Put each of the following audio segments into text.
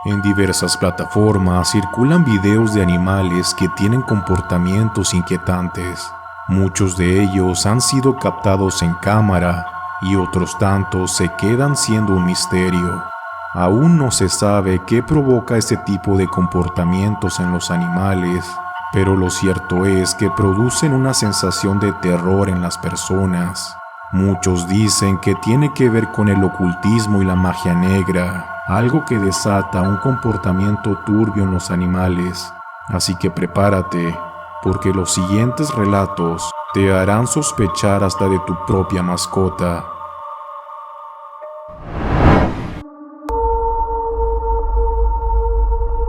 En diversas plataformas circulan videos de animales que tienen comportamientos inquietantes. Muchos de ellos han sido captados en cámara y otros tantos se quedan siendo un misterio. Aún no se sabe qué provoca este tipo de comportamientos en los animales, pero lo cierto es que producen una sensación de terror en las personas. Muchos dicen que tiene que ver con el ocultismo y la magia negra, algo que desata un comportamiento turbio en los animales. Así que prepárate, porque los siguientes relatos te harán sospechar hasta de tu propia mascota.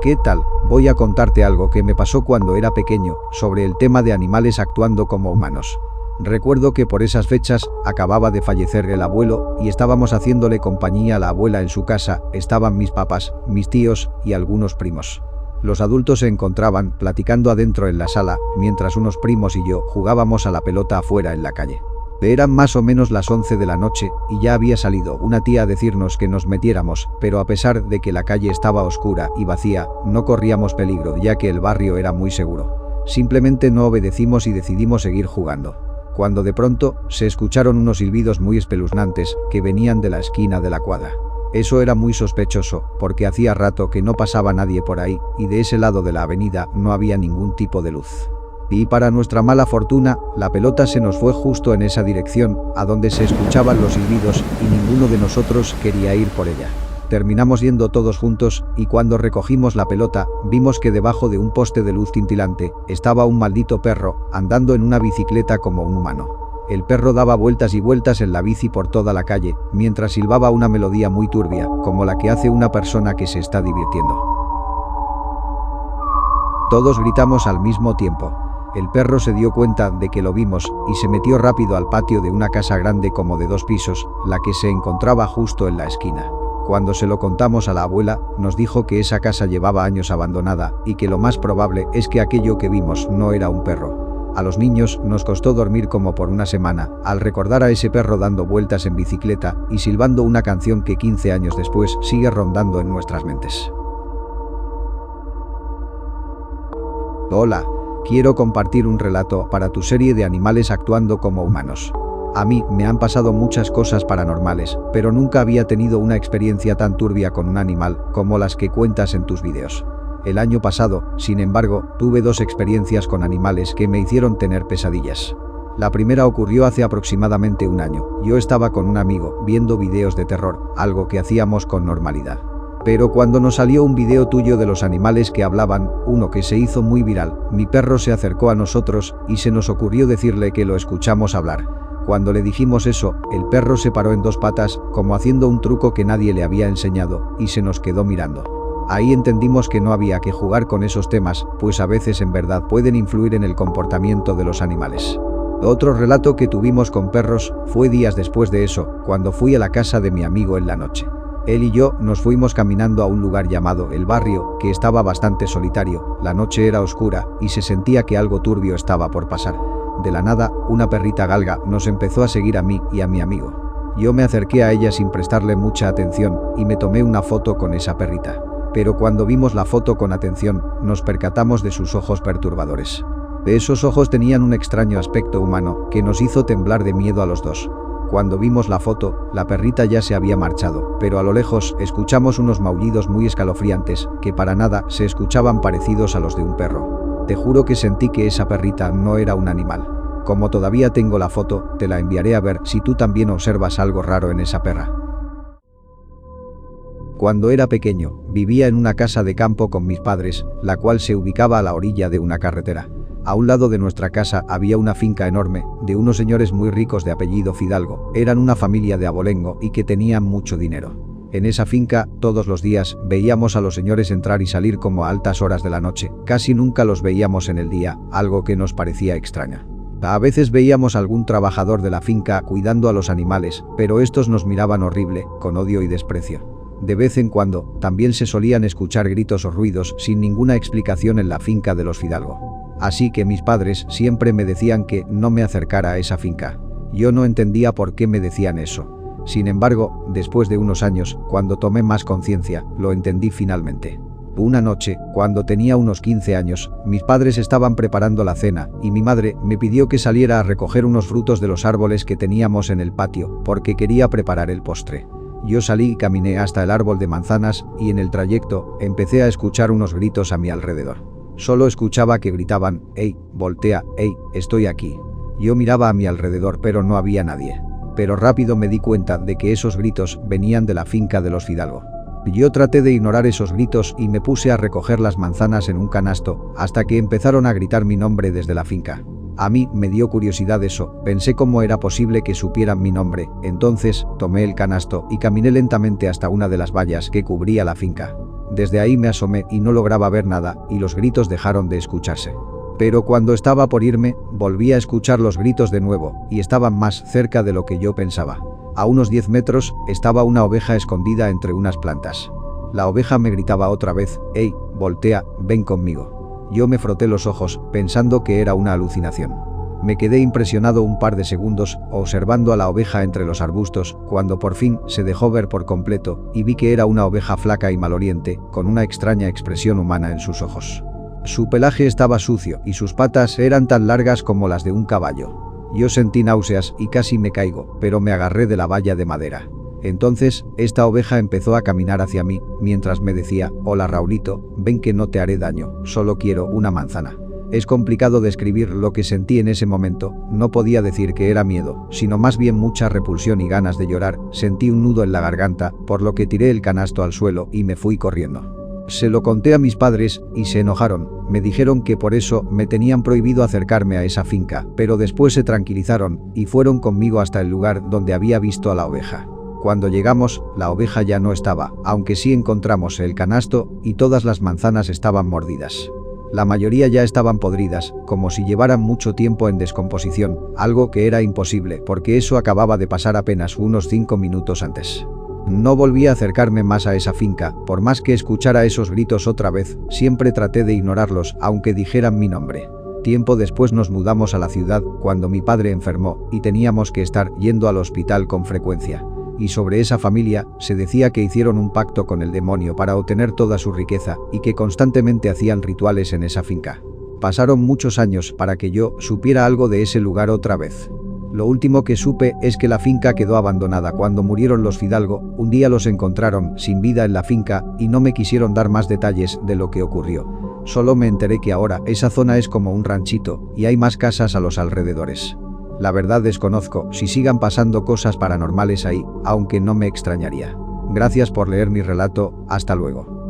¿Qué tal? Voy a contarte algo que me pasó cuando era pequeño, sobre el tema de animales actuando como humanos. Recuerdo que por esas fechas acababa de fallecer el abuelo y estábamos haciéndole compañía a la abuela en su casa. Estaban mis papás, mis tíos y algunos primos. Los adultos se encontraban platicando adentro en la sala, mientras unos primos y yo jugábamos a la pelota afuera en la calle. Eran más o menos las 11 de la noche y ya había salido una tía a decirnos que nos metiéramos, pero a pesar de que la calle estaba oscura y vacía, no corríamos peligro ya que el barrio era muy seguro. Simplemente no obedecimos y decidimos seguir jugando. Cuando de pronto se escucharon unos silbidos muy espeluznantes que venían de la esquina de la cuadra. Eso era muy sospechoso, porque hacía rato que no pasaba nadie por ahí y de ese lado de la avenida no había ningún tipo de luz. Y para nuestra mala fortuna, la pelota se nos fue justo en esa dirección, a donde se escuchaban los silbidos y ninguno de nosotros quería ir por ella. Terminamos yendo todos juntos y cuando recogimos la pelota, vimos que debajo de un poste de luz cintilante estaba un maldito perro andando en una bicicleta como un humano. El perro daba vueltas y vueltas en la bici por toda la calle, mientras silbaba una melodía muy turbia, como la que hace una persona que se está divirtiendo. Todos gritamos al mismo tiempo. El perro se dio cuenta de que lo vimos y se metió rápido al patio de una casa grande como de 2 pisos, la que se encontraba justo en la esquina. Cuando se lo contamos a la abuela, nos dijo que esa casa llevaba años abandonada y que lo más probable es que aquello que vimos no era un perro. A los niños nos costó dormir como por una semana, al recordar a ese perro dando vueltas en bicicleta y silbando una canción que 15 años después sigue rondando en nuestras mentes. Hola, quiero compartir un relato para tu serie de animales actuando como humanos. A mí me han pasado muchas cosas paranormales, pero nunca había tenido una experiencia tan turbia con un animal como las que cuentas en tus vídeos. El año pasado, sin embargo, tuve 2 experiencias con animales que me hicieron tener pesadillas. La primera ocurrió hace aproximadamente un año. Yo estaba con un amigo viendo videos de terror, algo que hacíamos con normalidad. Pero cuando nos salió un video tuyo de los animales que hablaban, uno que se hizo muy viral, mi perro se acercó a nosotros y se nos ocurrió decirle que lo escuchamos hablar. Cuando le dijimos eso, el perro se paró en 2 patas, como haciendo un truco que nadie le había enseñado, y se nos quedó mirando. Ahí entendimos que no había que jugar con esos temas, pues a veces en verdad pueden influir en el comportamiento de los animales. Otro relato que tuvimos con perros fue días después de eso, cuando fui a la casa de mi amigo en la noche. Él y yo nos fuimos caminando a un lugar llamado El Barrio, que estaba bastante solitario. La noche era oscura y se sentía que algo turbio estaba por pasar. De la nada, una perrita galga nos empezó a seguir a mí y a mi amigo. Yo me acerqué a ella sin prestarle mucha atención y me tomé una foto con esa perrita. Pero cuando vimos la foto con atención, nos percatamos de sus ojos perturbadores. Esos ojos tenían un extraño aspecto humano que nos hizo temblar de miedo a los dos. Cuando vimos la foto, la perrita ya se había marchado, pero a lo lejos escuchamos unos maullidos muy escalofriantes que para nada se escuchaban parecidos a los de un perro. Te juro que sentí que esa perrita no era un animal. Como todavía tengo la foto, te la enviaré a ver si tú también observas algo raro en esa perra. Cuando era pequeño, vivía en una casa de campo con mis padres, la cual se ubicaba a la orilla de una carretera. A un lado de nuestra casa había una finca enorme, de unos señores muy ricos de apellido Fidalgo. Eran una familia de abolengo y que tenían mucho dinero. En esa finca, todos los días, veíamos a los señores entrar y salir como a altas horas de la noche. Casi nunca los veíamos en el día, algo que nos parecía extraño. A veces veíamos algún trabajador de la finca cuidando a los animales, pero estos nos miraban horrible, con odio y desprecio. De vez en cuando, también se solían escuchar gritos o ruidos sin ninguna explicación en la finca de los Fidalgo. Así que mis padres siempre me decían que no me acercara a esa finca. Yo no entendía por qué me decían eso. Sin embargo, después de unos años, cuando tomé más conciencia, lo entendí finalmente. Una noche, cuando tenía unos 15 años, mis padres estaban preparando la cena y mi madre me pidió que saliera a recoger unos frutos de los árboles que teníamos en el patio, porque quería preparar el postre. Yo salí y caminé hasta el árbol de manzanas y en el trayecto empecé a escuchar unos gritos a mi alrededor. Solo escuchaba que gritaban: «¡Ey, voltea! ¡Ey, estoy aquí!». Yo miraba a mi alrededor pero no había nadie. Pero rápido me di cuenta de que esos gritos venían de la finca de los Fidalgo. Yo traté de ignorar esos gritos y me puse a recoger las manzanas en un canasto, hasta que empezaron a gritar mi nombre desde la finca. A mí me dio curiosidad eso, pensé cómo era posible que supieran mi nombre, entonces tomé el canasto y caminé lentamente hasta una de las vallas que cubría la finca. Desde ahí me asomé y no lograba ver nada, y los gritos dejaron de escucharse. Pero cuando estaba por irme, volví a escuchar los gritos de nuevo, y estaban más cerca de lo que yo pensaba. A unos 10 metros, estaba una oveja escondida entre unas plantas. La oveja me gritaba otra vez: «¡Ey, voltea, ven conmigo!». Yo me froté los ojos, pensando que era una alucinación. Me quedé impresionado un par de segundos, observando a la oveja entre los arbustos, cuando por fin se dejó ver por completo, y vi que era una oveja flaca y maloliente, con una extraña expresión humana en sus ojos. Su pelaje estaba sucio y sus patas eran tan largas como las de un caballo. Yo sentí náuseas y casi me caigo, pero me agarré de la valla de madera. Entonces, esta oveja empezó a caminar hacia mí, mientras me decía: «Hola Raulito, ven que no te haré daño, solo quiero una manzana». Es complicado describir lo que sentí en ese momento, no podía decir que era miedo, sino más bien mucha repulsión y ganas de llorar, sentí un nudo en la garganta, por lo que tiré el canasto al suelo y me fui corriendo. Se lo conté a mis padres y se enojaron, me dijeron que por eso me tenían prohibido acercarme a esa finca, pero después se tranquilizaron y fueron conmigo hasta el lugar donde había visto a la oveja. Cuando llegamos, la oveja ya no estaba, aunque sí encontramos el canasto y todas las manzanas estaban mordidas. La mayoría ya estaban podridas, como si llevaran mucho tiempo en descomposición, algo que era imposible porque eso acababa de pasar apenas unos 5 minutos antes. No volví a acercarme más a esa finca, por más que escuchara esos gritos otra vez, siempre traté de ignorarlos, aunque dijeran mi nombre. Tiempo después nos mudamos a la ciudad, cuando mi padre enfermó, y teníamos que estar yendo al hospital con frecuencia. Y sobre esa familia, se decía que hicieron un pacto con el demonio para obtener toda su riqueza, y que constantemente hacían rituales en esa finca. Pasaron muchos años para que yo supiera algo de ese lugar otra vez. Lo último que supe es que la finca quedó abandonada cuando murieron los Fidalgo. Un día los encontraron sin vida en la finca y no me quisieron dar más detalles de lo que ocurrió. Solo me enteré que ahora esa zona es como un ranchito y hay más casas a los alrededores. La verdad desconozco si sigan pasando cosas paranormales ahí, aunque no me extrañaría. Gracias por leer mi relato, hasta luego.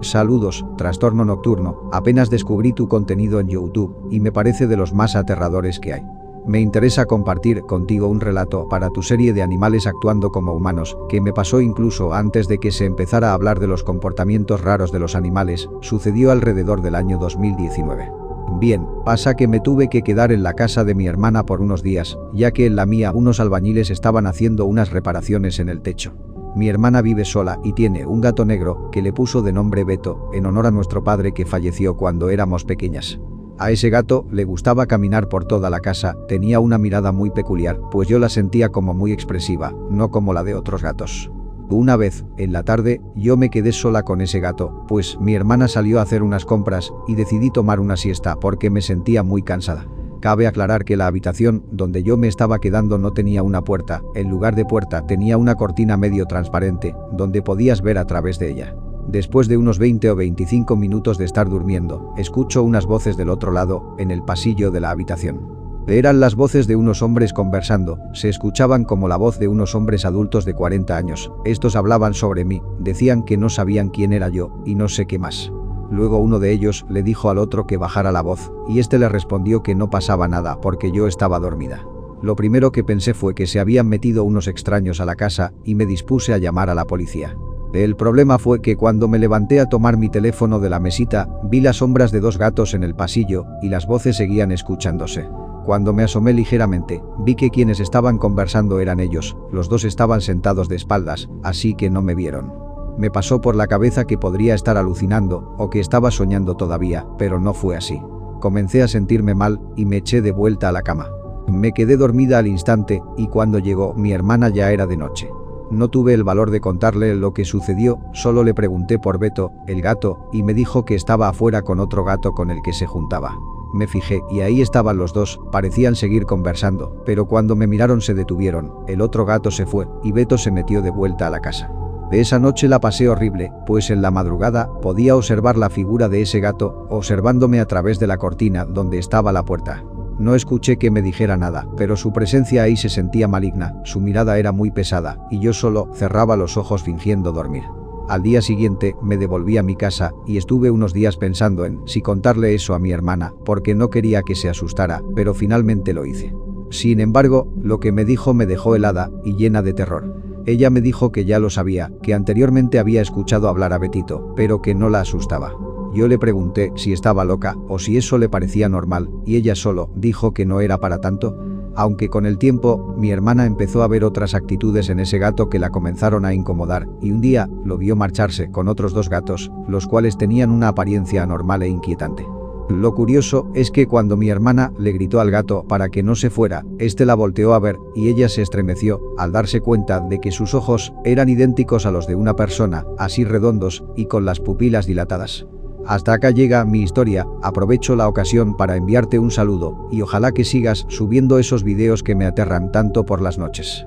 Saludos, Trastorno Nocturno, apenas descubrí tu contenido en YouTube y me parece de los más aterradores que hay. Me interesa compartir contigo un relato para tu serie de animales actuando como humanos, que me pasó incluso antes de que se empezara a hablar de los comportamientos raros de los animales, sucedió alrededor del año 2019. Bien, pasa que me tuve que quedar en la casa de mi hermana por unos días, ya que en la mía unos albañiles estaban haciendo unas reparaciones en el techo. Mi hermana vive sola y tiene un gato negro que le puso de nombre Beto, en honor a nuestro padre que falleció cuando éramos pequeñas. A ese gato le gustaba caminar por toda la casa, tenía una mirada muy peculiar, pues yo la sentía como muy expresiva, no como la de otros gatos. Una vez, en la tarde, yo me quedé sola con ese gato, pues mi hermana salió a hacer unas compras y decidí tomar una siesta porque me sentía muy cansada. Cabe aclarar que la habitación donde yo me estaba quedando no tenía una puerta, en lugar de puerta tenía una cortina medio transparente, donde podías ver a través de ella. Después de unos 20 o 25 minutos de estar durmiendo, escucho unas voces del otro lado, en el pasillo de la habitación. Eran las voces de unos hombres conversando, se escuchaban como la voz de unos hombres adultos de 40 años, estos hablaban sobre mí, decían que no sabían quién era yo, y no sé qué más. Luego uno de ellos le dijo al otro que bajara la voz, y este le respondió que no pasaba nada porque yo estaba dormida. Lo primero que pensé fue que se habían metido unos extraños a la casa y me dispuse a llamar a la policía. El problema fue que cuando me levanté a tomar mi teléfono de la mesita, vi las sombras de 2 gatos en el pasillo y las voces seguían escuchándose. Cuando me asomé ligeramente, vi que quienes estaban conversando eran ellos, los 2 estaban sentados de espaldas, así que no me vieron. Me pasó por la cabeza que podría estar alucinando o que estaba soñando todavía, pero no fue así. Comencé a sentirme mal y me eché de vuelta a la cama. Me quedé dormida al instante y cuando llegó mi hermana ya era de noche. No tuve el valor de contarle lo que sucedió, solo le pregunté por Beto, el gato, y me dijo que estaba afuera con otro gato con el que se juntaba. Me fijé y ahí estaban los dos, parecían seguir conversando, pero cuando me miraron se detuvieron, el otro gato se fue y Beto se metió de vuelta a la casa. De esa noche la pasé horrible, pues en la madrugada podía observar la figura de ese gato, observándome a través de la cortina donde estaba la puerta. No escuché que me dijera nada, pero su presencia ahí se sentía maligna, su mirada era muy pesada, y yo solo cerraba los ojos fingiendo dormir. Al día siguiente me devolví a mi casa y estuve unos días pensando en si contarle eso a mi hermana, porque no quería que se asustara, pero finalmente lo hice. Sin embargo, lo que me dijo me dejó helada y llena de terror. Ella me dijo que ya lo sabía, que anteriormente había escuchado hablar a Betito, pero que no la asustaba. Yo le pregunté si estaba loca o si eso le parecía normal, y ella solo dijo que no era para tanto, aunque con el tiempo mi hermana empezó a ver otras actitudes en ese gato que la comenzaron a incomodar, y un día lo vio marcharse con otros dos gatos, los cuales tenían una apariencia anormal e inquietante. Lo curioso es que cuando mi hermana le gritó al gato para que no se fuera, este la volteó a ver y ella se estremeció al darse cuenta de que sus ojos eran idénticos a los de una persona, así redondos y con las pupilas dilatadas. Hasta acá llega mi historia, aprovecho la ocasión para enviarte un saludo y ojalá que sigas subiendo esos videos que me aterran tanto por las noches.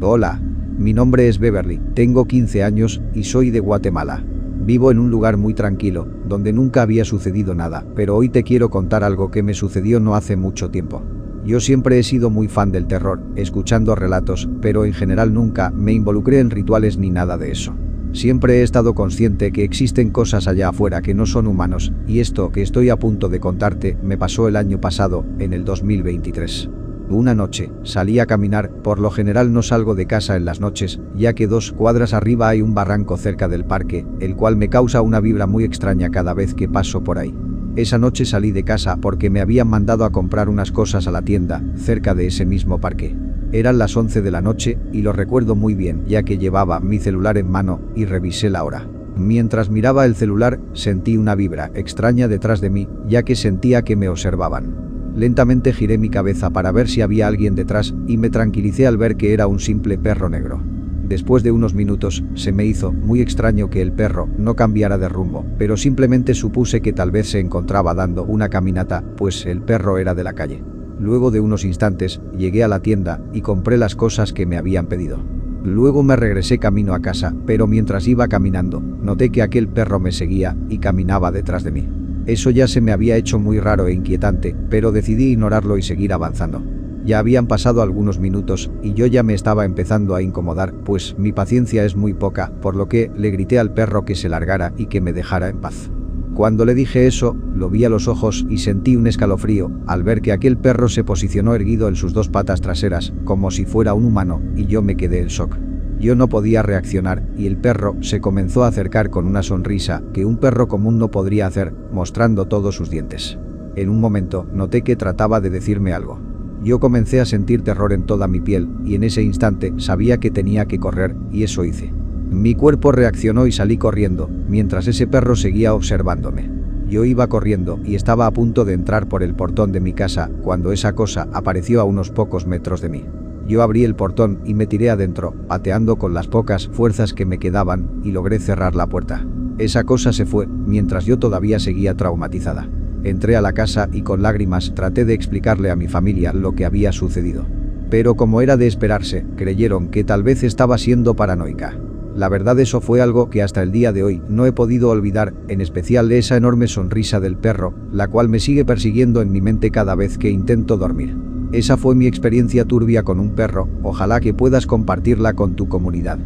Hola, mi nombre es Beverly, tengo 15 años y soy de Guatemala. Vivo en un lugar muy tranquilo, donde nunca había sucedido nada, pero hoy te quiero contar algo que me sucedió no hace mucho tiempo. Yo siempre he sido muy fan del terror, escuchando relatos, pero en general nunca me involucré en rituales ni nada de eso. Siempre he estado consciente que existen cosas allá afuera que no son humanos, y esto que estoy a punto de contarte me pasó el año pasado, en el 2023. Una noche, salí a caminar, por lo general no salgo de casa en las noches, ya que 2 cuadras arriba hay un barranco cerca del parque, el cual me causa una vibra muy extraña cada vez que paso por ahí. Esa noche salí de casa porque me habían mandado a comprar unas cosas a la tienda, cerca de ese mismo parque. Eran las 11 de la noche y lo recuerdo muy bien, ya que llevaba mi celular en mano y revisé la hora. Mientras miraba el celular, sentí una vibra extraña detrás de mí, ya que sentía que me observaban. Lentamente giré mi cabeza para ver si había alguien detrás y me tranquilicé al ver que era un simple perro negro. Después de unos minutos, se me hizo muy extraño que el perro no cambiara de rumbo, pero simplemente supuse que tal vez se encontraba dando una caminata, pues el perro era de la calle. Luego de unos instantes, llegué a la tienda y compré las cosas que me habían pedido. Luego me regresé camino a casa, pero mientras iba caminando, noté que aquel perro me seguía y caminaba detrás de mí. Eso ya se me había hecho muy raro e inquietante, pero decidí ignorarlo y seguir avanzando. Ya habían pasado algunos minutos y yo ya me estaba empezando a incomodar, pues mi paciencia es muy poca, por lo que le grité al perro que se largara y que me dejara en paz. Cuando le dije eso, lo vi a los ojos y sentí un escalofrío al ver que aquel perro se posicionó erguido en sus 2 patas traseras, como si fuera un humano, y yo me quedé en shock. Yo no podía reaccionar y el perro se comenzó a acercar con una sonrisa que un perro común no podría hacer, mostrando todos sus dientes. En un momento noté que trataba de decirme algo. Yo comencé a sentir terror en toda mi piel y en ese instante sabía que tenía que correr y eso hice. Mi cuerpo reaccionó y salí corriendo, mientras ese perro seguía observándome. Yo iba corriendo y estaba a punto de entrar por el portón de mi casa cuando esa cosa apareció a unos pocos metros de mí. Yo abrí el portón y me tiré adentro, pateando con las pocas fuerzas que me quedaban y logré cerrar la puerta. Esa cosa se fue, mientras yo todavía seguía traumatizada. Entré a la casa y con lágrimas traté de explicarle a mi familia lo que había sucedido. Pero como era de esperarse, creyeron que tal vez estaba siendo paranoica. La verdad eso fue algo que hasta el día de hoy no he podido olvidar, en especial esa enorme sonrisa del perro, la cual me sigue persiguiendo en mi mente cada vez que intento dormir. Esa fue mi experiencia turbia con un perro, ojalá que puedas compartirla con tu comunidad.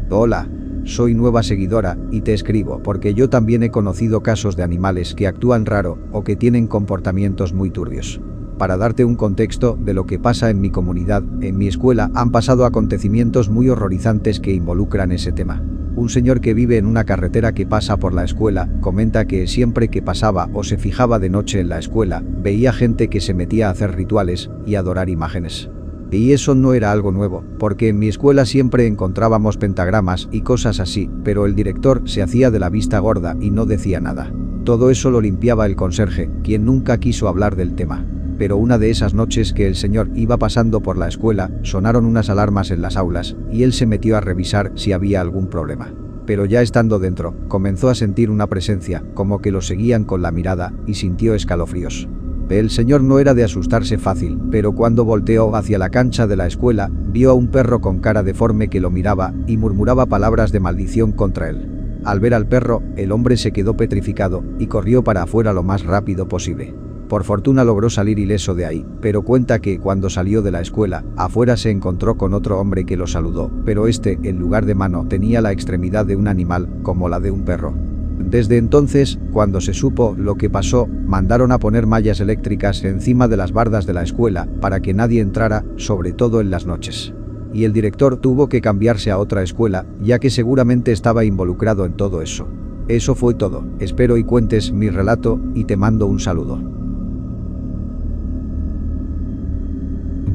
Hola, soy nueva seguidora y te escribo porque yo también he conocido casos de animales que actúan raro o que tienen comportamientos muy turbios. Para darte un contexto de lo que pasa en mi comunidad, en mi escuela han pasado acontecimientos muy horrorizantes que involucran ese tema. Un señor que vive en una carretera que pasa por la escuela comenta que siempre que pasaba o se fijaba de noche en la escuela, veía gente que se metía a hacer rituales y adorar imágenes. Y eso no era algo nuevo, porque en mi escuela siempre encontrábamos pentagramas y cosas así, pero el director se hacía de la vista gorda y no decía nada. Todo eso lo limpiaba el conserje, quien nunca quiso hablar del tema. Pero una de esas noches que el señor iba pasando por la escuela, sonaron unas alarmas en las aulas, y él se metió a revisar si había algún problema. Pero ya estando dentro, comenzó a sentir una presencia, como que lo seguían con la mirada, y sintió escalofríos. El señor no era de asustarse fácil, pero cuando volteó hacia la cancha de la escuela, vio a un perro con cara deforme que lo miraba y murmuraba palabras de maldición contra él. Al ver al perro, el hombre se quedó petrificado y corrió para afuera lo más rápido posible. Por fortuna logró salir ileso de ahí, pero cuenta que cuando salió de la escuela, afuera se encontró con otro hombre que lo saludó, pero este, en lugar de mano, tenía la extremidad de un animal, como la de un perro. Desde entonces, cuando se supo lo que pasó, mandaron a poner mallas eléctricas encima de las bardas de la escuela para que nadie entrara, sobre todo en las noches. Y el director tuvo que cambiarse a otra escuela, ya que seguramente estaba involucrado en todo eso. Eso fue todo. Espero y cuentes mi relato y te mando un saludo.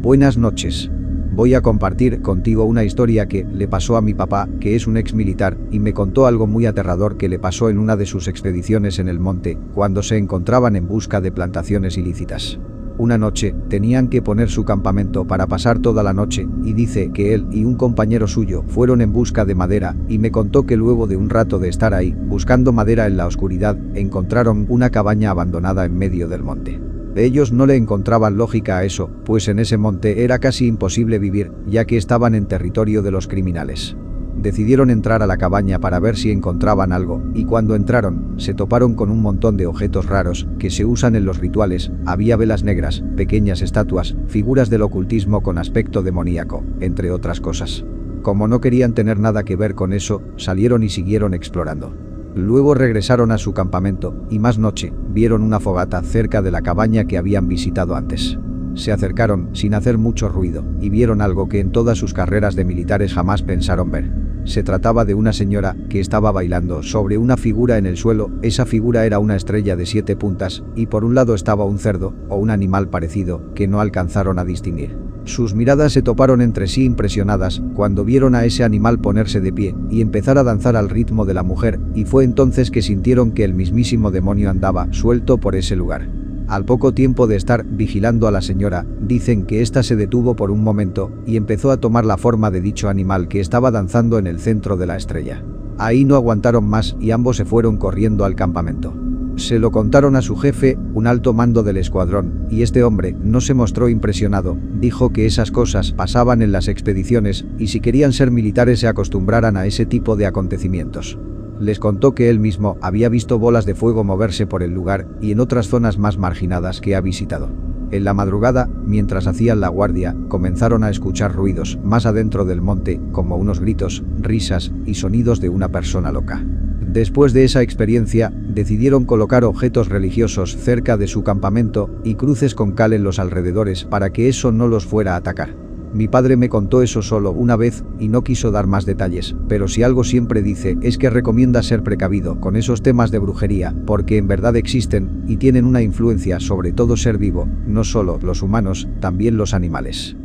Buenas noches. Voy a compartir contigo una historia que le pasó a mi papá, que es un ex militar, y me contó algo muy aterrador que le pasó en una de sus expediciones en el monte, cuando se encontraban en busca de plantaciones ilícitas. Una noche, tenían que poner su campamento para pasar toda la noche, y dice que él y un compañero suyo fueron en busca de madera, y me contó que luego de un rato de estar ahí, buscando madera en la oscuridad, encontraron una cabaña abandonada en medio del monte. Ellos no le encontraban lógica a eso, pues en ese monte era casi imposible vivir, ya que estaban en territorio de los criminales. Decidieron entrar a la cabaña para ver si encontraban algo, y cuando entraron, se toparon con un montón de objetos raros que se usan en los rituales. Había velas negras, pequeñas estatuas, figuras del ocultismo con aspecto demoníaco, entre otras cosas. Como no querían tener nada que ver con eso, salieron y siguieron explorando. Luego regresaron a su campamento, y más noche, vieron una fogata cerca de la cabaña que habían visitado antes. Se acercaron sin hacer mucho ruido, y vieron algo que en todas sus carreras de militares jamás pensaron ver. Se trataba de una señora que estaba bailando sobre una figura en el suelo. Esa figura era una estrella de 7 puntas, y por un lado estaba un cerdo, o un animal parecido, que no alcanzaron a distinguir. Sus miradas se toparon entre sí impresionadas cuando vieron a ese animal ponerse de pie y empezar a danzar al ritmo de la mujer, y fue entonces que sintieron que el mismísimo demonio andaba suelto por ese lugar. Al poco tiempo de estar vigilando a la señora, dicen que ésta se detuvo por un momento y empezó a tomar la forma de dicho animal que estaba danzando en el centro de la estrella. Ahí no aguantaron más y ambos se fueron corriendo al campamento. Se lo contaron a su jefe, un alto mando del escuadrón, y este hombre no se mostró impresionado. Dijo que esas cosas pasaban en las expediciones y si querían ser militares se acostumbraran a ese tipo de acontecimientos. Les contó que él mismo había visto bolas de fuego moverse por el lugar y en otras zonas más marginadas que ha visitado. En la madrugada, mientras hacían la guardia, comenzaron a escuchar ruidos más adentro del monte, como unos gritos, risas y sonidos de una persona loca. Después de esa experiencia, decidieron colocar objetos religiosos cerca de su campamento y cruces con cal en los alrededores para que eso no los fuera a atacar. Mi padre me contó eso solo una vez y no quiso dar más detalles, pero si algo siempre dice es que recomienda ser precavido con esos temas de brujería, porque en verdad existen y tienen una influencia sobre todo ser vivo, no solo los humanos, también los animales.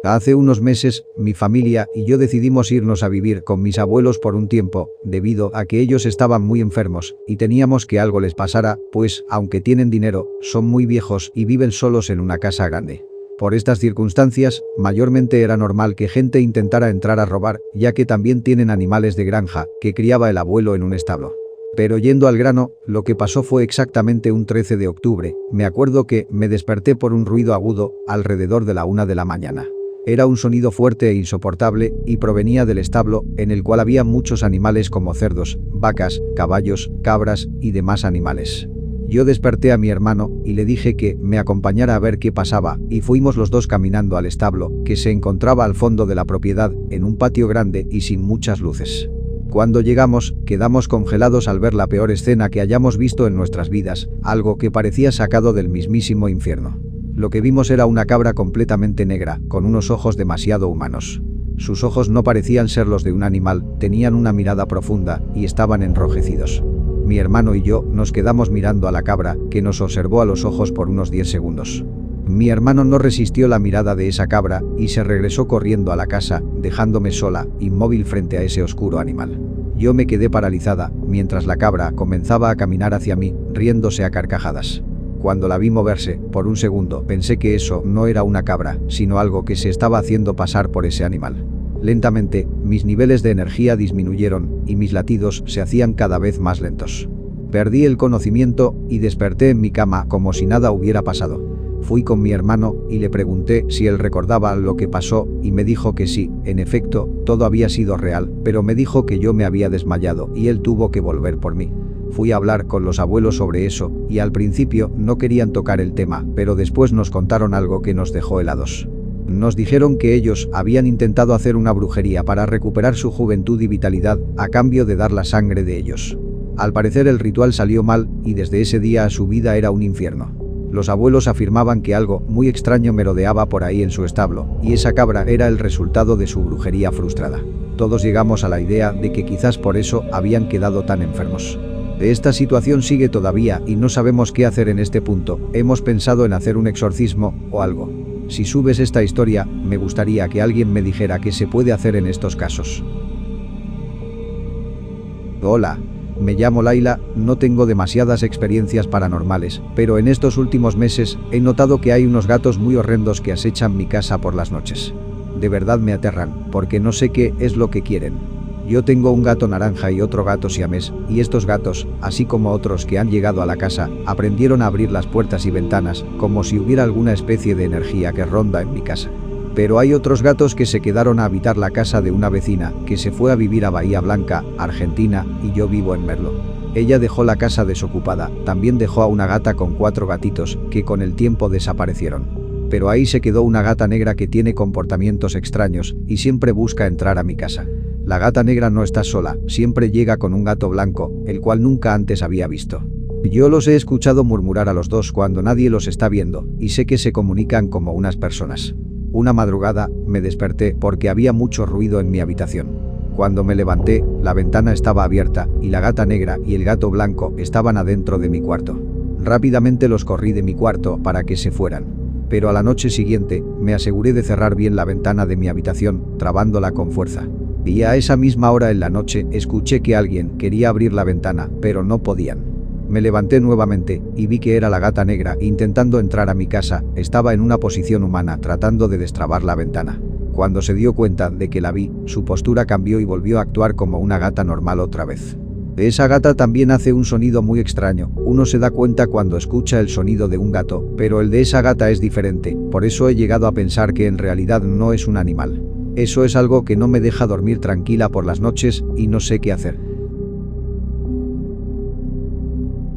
Hace unos meses, mi familia y yo decidimos irnos a vivir con mis abuelos por un tiempo, debido a que ellos estaban muy enfermos y teníamos que algo les pasara, pues, aunque tienen dinero, son muy viejos y viven solos en una casa grande. Por estas circunstancias, mayormente era normal que gente intentara entrar a robar, ya que también tienen animales de granja que criaba el abuelo en un establo. Pero yendo al grano, lo que pasó fue exactamente un 13 de octubre, me acuerdo que me desperté por un ruido agudo, alrededor de la 1 de la mañana. Era un sonido fuerte e insoportable y provenía del establo, en el cual había muchos animales como cerdos, vacas, caballos, cabras y demás animales. Yo desperté a mi hermano y le dije que me acompañara a ver qué pasaba, y fuimos los dos caminando al establo, que se encontraba al fondo de la propiedad, en un patio grande y sin muchas luces. Cuando llegamos, quedamos congelados al ver la peor escena que hayamos visto en nuestras vidas, algo que parecía sacado del mismísimo infierno. Lo que vimos era una cabra completamente negra, con unos ojos demasiado humanos. Sus ojos no parecían ser los de un animal, tenían una mirada profunda y estaban enrojecidos. Mi hermano y yo nos quedamos mirando a la cabra, que nos observó a los ojos por unos 10 segundos. Mi hermano no resistió la mirada de esa cabra y se regresó corriendo a la casa, dejándome sola, inmóvil frente a ese oscuro animal. Yo me quedé paralizada, mientras la cabra comenzaba a caminar hacia mí, riéndose a carcajadas. Cuando la vi moverse, por un segundo, pensé que eso no era una cabra, sino algo que se estaba haciendo pasar por ese animal. Lentamente, mis niveles de energía disminuyeron y mis latidos se hacían cada vez más lentos. Perdí el conocimiento y desperté en mi cama como si nada hubiera pasado. Fui con mi hermano y le pregunté si él recordaba lo que pasó y me dijo que sí, en efecto, todo había sido real, pero me dijo que yo me había desmayado y él tuvo que volver por mí. Fui a hablar con los abuelos sobre eso y al principio no querían tocar el tema, pero después nos contaron algo que nos dejó helados. Nos dijeron que ellos habían intentado hacer una brujería para recuperar su juventud y vitalidad a cambio de dar la sangre de ellos. Al parecer el ritual salió mal y desde ese día su vida era un infierno. Los abuelos afirmaban que algo muy extraño merodeaba por ahí en su establo, y esa cabra era el resultado de su brujería frustrada. Todos llegamos a la idea de que quizás por eso habían quedado tan enfermos. De esta situación sigue todavía y no sabemos qué hacer en este punto. Hemos pensado en hacer un exorcismo o algo. Si subes esta historia, me gustaría que alguien me dijera qué se puede hacer en estos casos. Hola. Me llamo Laila, no tengo demasiadas experiencias paranormales, pero en estos últimos meses he notado que hay unos gatos muy horrendos que acechan mi casa por las noches. De verdad me aterran, porque no sé qué es lo que quieren. Yo tengo un gato naranja y otro gato siamés, y estos gatos, así como otros que han llegado a la casa, aprendieron a abrir las puertas y ventanas, como si hubiera alguna especie de energía que ronda en mi casa. Pero hay otros gatos que se quedaron a habitar la casa de una vecina, que se fue a vivir a Bahía Blanca, Argentina, y yo vivo en Merlo. Ella dejó la casa desocupada, también dejó a una gata con 4 gatitos, que con el tiempo desaparecieron. Pero ahí se quedó una gata negra que tiene comportamientos extraños, y siempre busca entrar a mi casa. La gata negra no está sola, siempre llega con un gato blanco, el cual nunca antes había visto. Yo los he escuchado murmurar a los dos cuando nadie los está viendo, y sé que se comunican como unas personas. Una madrugada, me desperté porque había mucho ruido en mi habitación. Cuando me levanté, la ventana estaba abierta y la gata negra y el gato blanco estaban adentro de mi cuarto. Rápidamente los corrí de mi cuarto para que se fueran. Pero a la noche siguiente, me aseguré de cerrar bien la ventana de mi habitación, trabándola con fuerza. Y a esa misma hora en la noche, escuché que alguien quería abrir la ventana, pero no podían. Me levanté nuevamente y vi que era la gata negra intentando entrar a mi casa. Estaba en una posición humana tratando de destrabar la ventana. Cuando se dio cuenta de que la vi, su postura cambió y volvió a actuar como una gata normal otra vez. Esa gata también hace un sonido muy extraño. Uno se da cuenta cuando escucha el sonido de un gato, pero el de esa gata es diferente. Por eso he llegado a pensar que en realidad no es un animal. Eso es algo que no me deja dormir tranquila por las noches y no sé qué hacer.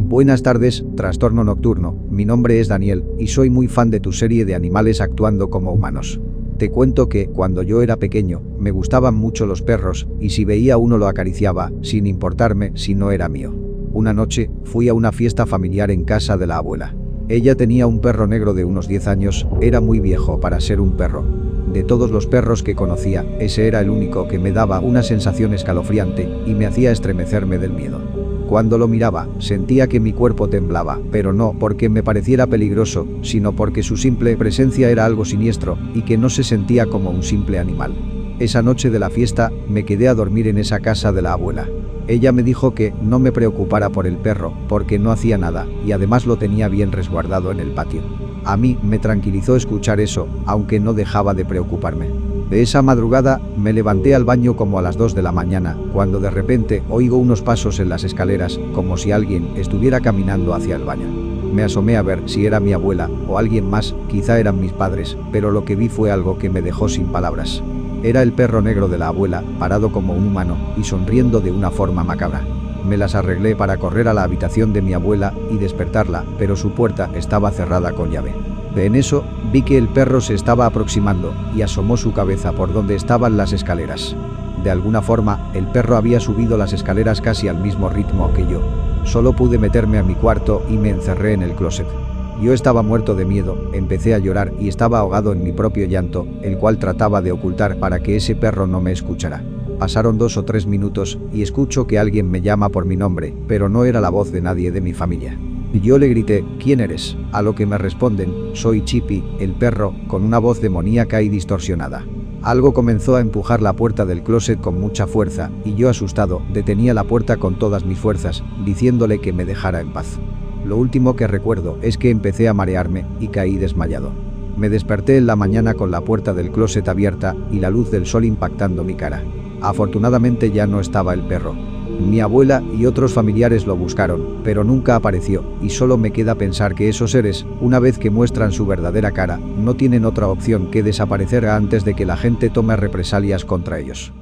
Buenas tardes, Trastorno Nocturno. Mi nombre es Daniel y soy muy fan de tu serie de animales actuando como humanos. Te cuento que, cuando yo era pequeño, me gustaban mucho los perros y si veía uno lo acariciaba, sin importarme si no era mío. Una noche, fui a una fiesta familiar en casa de la abuela. Ella tenía un perro negro de unos 10 años, era muy viejo para ser un perro. De todos los perros que conocía, ese era el único que me daba una sensación escalofriante y me hacía estremecerme del miedo. Cuando lo miraba, sentía que mi cuerpo temblaba, pero no porque me pareciera peligroso, sino porque su simple presencia era algo siniestro y que no se sentía como un simple animal. Esa noche de la fiesta, me quedé a dormir en esa casa de la abuela. Ella me dijo que no me preocupara por el perro, porque no hacía nada, y además lo tenía bien resguardado en el patio. A mí me tranquilizó escuchar eso, aunque no dejaba de preocuparme. De esa madrugada, me levanté al baño como a las 2 de la mañana, cuando de repente oigo unos pasos en las escaleras, como si alguien estuviera caminando hacia el baño. Me asomé a ver si era mi abuela o alguien más, quizá eran mis padres, pero lo que vi fue algo que me dejó sin palabras. Era el perro negro de la abuela, parado como un humano y sonriendo de una forma macabra. Me las arreglé para correr a la habitación de mi abuela y despertarla, pero su puerta estaba cerrada con llave. En eso, vi que el perro se estaba aproximando y asomó su cabeza por donde estaban las escaleras. De alguna forma, el perro había subido las escaleras casi al mismo ritmo que yo. Solo pude meterme a mi cuarto y me encerré en el closet. Yo estaba muerto de miedo, empecé a llorar y estaba ahogado en mi propio llanto, el cual trataba de ocultar para que ese perro no me escuchara. Pasaron 2 o 3 minutos y escucho que alguien me llama por mi nombre, pero no era la voz de nadie de mi familia. Yo le grité, ¿quién eres? A lo que me responden, soy Chippy, el perro, con una voz demoníaca y distorsionada. Algo comenzó a empujar la puerta del closet con mucha fuerza, y yo asustado, detenía la puerta con todas mis fuerzas, diciéndole que me dejara en paz. Lo último que recuerdo es que empecé a marearme y caí desmayado. Me desperté en la mañana con la puerta del closet abierta y la luz del sol impactando mi cara. Afortunadamente ya no estaba el perro. Mi abuela y otros familiares lo buscaron, pero nunca apareció, y solo me queda pensar que esos seres, una vez que muestran su verdadera cara, no tienen otra opción que desaparecer antes de que la gente tome represalias contra ellos.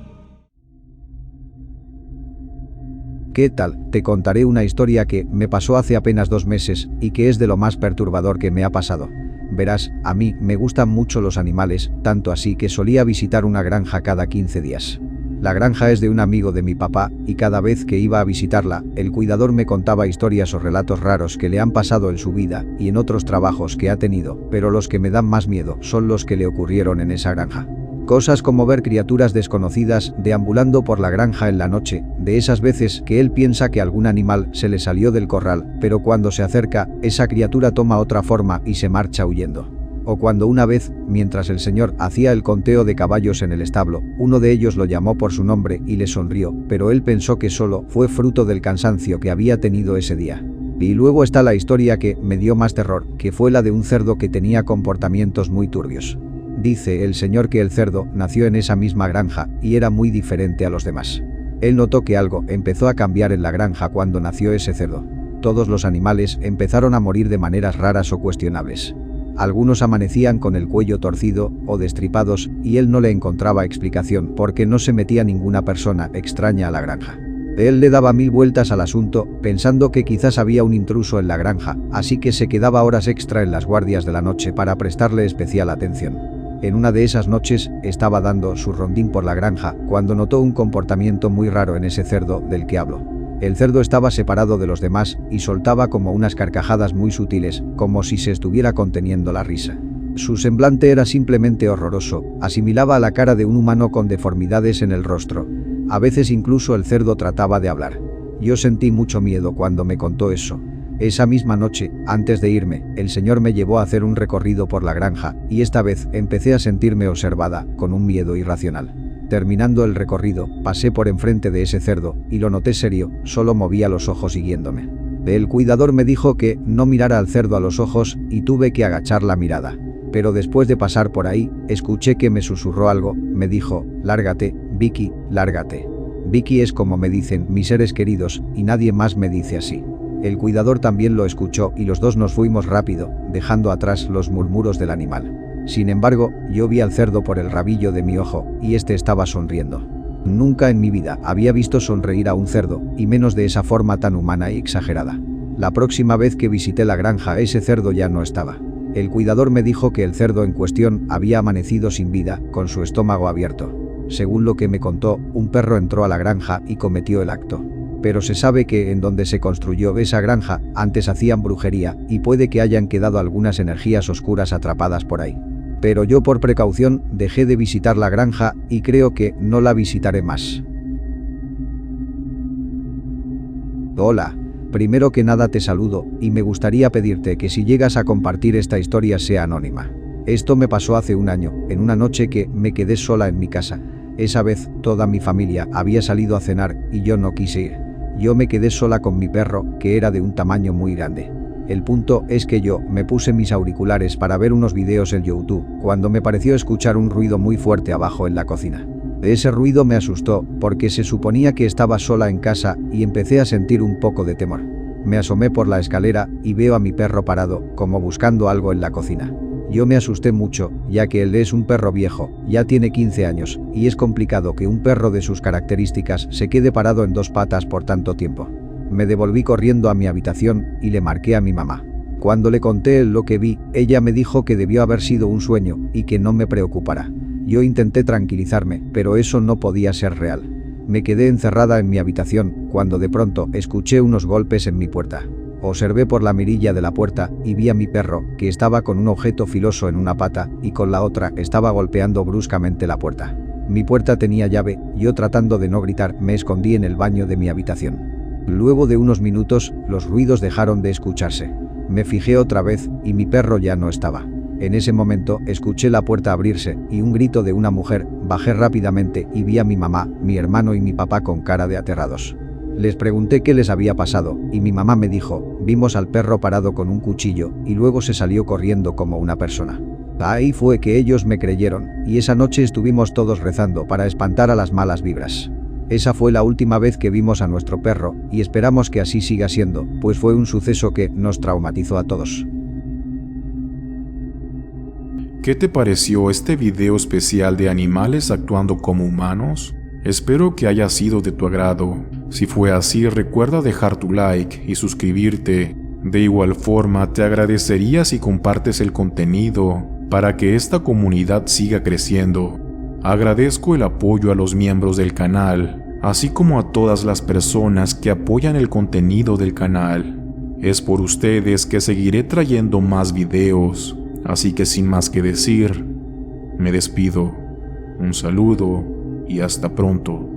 ¿Qué tal? Te contaré una historia que me pasó hace apenas 2 meses y que es de lo más perturbador que me ha pasado. Verás, a mí me gustan mucho los animales, tanto así que solía visitar una granja cada 15 días. La granja es de un amigo de mi papá y cada vez que iba a visitarla, el cuidador me contaba historias o relatos raros que le han pasado en su vida y en otros trabajos que ha tenido, pero los que me dan más miedo son los que le ocurrieron en esa granja. Cosas como ver criaturas desconocidas deambulando por la granja en la noche, de esas veces que él piensa que algún animal se le salió del corral, pero cuando se acerca, esa criatura toma otra forma y se marcha huyendo. O cuando una vez, mientras el señor hacía el conteo de caballos en el establo, uno de ellos lo llamó por su nombre y le sonrió, pero él pensó que solo fue fruto del cansancio que había tenido ese día. Y luego está la historia que me dio más terror, que fue la de un cerdo que tenía comportamientos muy turbios. Dice el señor que el cerdo nació en esa misma granja y era muy diferente a los demás. Él notó que algo empezó a cambiar en la granja cuando nació ese cerdo. Todos los animales empezaron a morir de maneras raras o cuestionables. Algunos amanecían con el cuello torcido o destripados y él no le encontraba explicación porque no se metía ninguna persona extraña a la granja. Él le daba 1000 vueltas al asunto, pensando que quizás había un intruso en la granja, así que se quedaba horas extra en las guardias de la noche para prestarle especial atención. En una de esas noches, estaba dando su rondín por la granja cuando notó un comportamiento muy raro en ese cerdo del que hablo. El cerdo estaba separado de los demás y soltaba como unas carcajadas muy sutiles, como si se estuviera conteniendo la risa. Su semblante era simplemente horroroso, asimilaba a la cara de un humano con deformidades en el rostro. A veces incluso el cerdo trataba de hablar. Yo sentí mucho miedo cuando me contó eso. Esa misma noche, antes de irme, el señor me llevó a hacer un recorrido por la granja, y esta vez empecé a sentirme observada, con un miedo irracional. Terminando el recorrido, pasé por enfrente de ese cerdo, y lo noté serio, solo movía los ojos siguiéndome. El cuidador me dijo que no mirara al cerdo a los ojos, y tuve que agachar la mirada. Pero después de pasar por ahí, escuché que me susurró algo, me dijo, lárgate, Vicky, lárgate. Vicky es como me dicen mis seres queridos, y nadie más me dice así. El cuidador también lo escuchó y los dos nos fuimos rápido, dejando atrás los murmuros del animal. Sin embargo, yo vi al cerdo por el rabillo de mi ojo, y este estaba sonriendo. Nunca en mi vida había visto sonreír a un cerdo, y menos de esa forma tan humana y exagerada. La próxima vez que visité la granja, ese cerdo ya no estaba. El cuidador me dijo que el cerdo en cuestión había amanecido sin vida, con su estómago abierto. Según lo que me contó, un perro entró a la granja y cometió el acto. Pero se sabe que en donde se construyó esa granja, antes hacían brujería, y puede que hayan quedado algunas energías oscuras atrapadas por ahí. Pero yo por precaución dejé de visitar la granja y creo que no la visitaré más. Hola. Primero que nada te saludo y me gustaría pedirte que si llegas a compartir esta historia sea anónima. Esto me pasó hace un año, en una noche que me quedé sola en mi casa. Esa vez toda mi familia había salido a cenar y yo no quise ir. Yo me quedé sola con mi perro, que era de un tamaño muy grande. El punto es que yo me puse mis auriculares para ver unos videos en YouTube, cuando me pareció escuchar un ruido muy fuerte abajo en la cocina. Ese ruido me asustó, porque se suponía que estaba sola en casa y empecé a sentir un poco de temor. Me asomé por la escalera y veo a mi perro parado, como buscando algo en la cocina. Yo me asusté mucho, ya que él es un perro viejo, ya tiene 15 años, y es complicado que un perro de sus características se quede parado en 2 patas por tanto tiempo. Me devolví corriendo a mi habitación y le marqué a mi mamá. Cuando le conté lo que vi, ella me dijo que debió haber sido un sueño y que no me preocupara. Yo intenté tranquilizarme, pero eso no podía ser real. Me quedé encerrada en mi habitación, cuando de pronto escuché unos golpes en mi puerta. Observé por la mirilla de la puerta y vi a mi perro, que estaba con un objeto filoso en una pata y con la otra estaba golpeando bruscamente la puerta. Mi puerta tenía llave, yo tratando de no gritar, me escondí en el baño de mi habitación. Luego de unos minutos, los ruidos dejaron de escucharse. Me fijé otra vez y mi perro ya no estaba. En ese momento, escuché la puerta abrirse y un grito de una mujer. Bajé rápidamente y vi a mi mamá, mi hermano y mi papá con cara de aterrados. Les pregunté qué les había pasado y mi mamá me dijo, vimos al perro parado con un cuchillo y luego se salió corriendo como una persona. Ahí fue que ellos me creyeron y esa noche estuvimos todos rezando para espantar a las malas vibras. Esa fue la última vez que vimos a nuestro perro y esperamos que así siga siendo, pues fue un suceso que nos traumatizó a todos. ¿Qué te pareció este video especial de animales actuando como humanos? Espero que haya sido de tu agrado. Si fue así, recuerda dejar tu like y suscribirte. De igual forma, te agradecería si compartes el contenido para que esta comunidad siga creciendo. Agradezco el apoyo a los miembros del canal, así como a todas las personas que apoyan el contenido del canal. Es por ustedes que seguiré trayendo más videos. Así que sin más que decir, me despido. Un saludo y hasta pronto.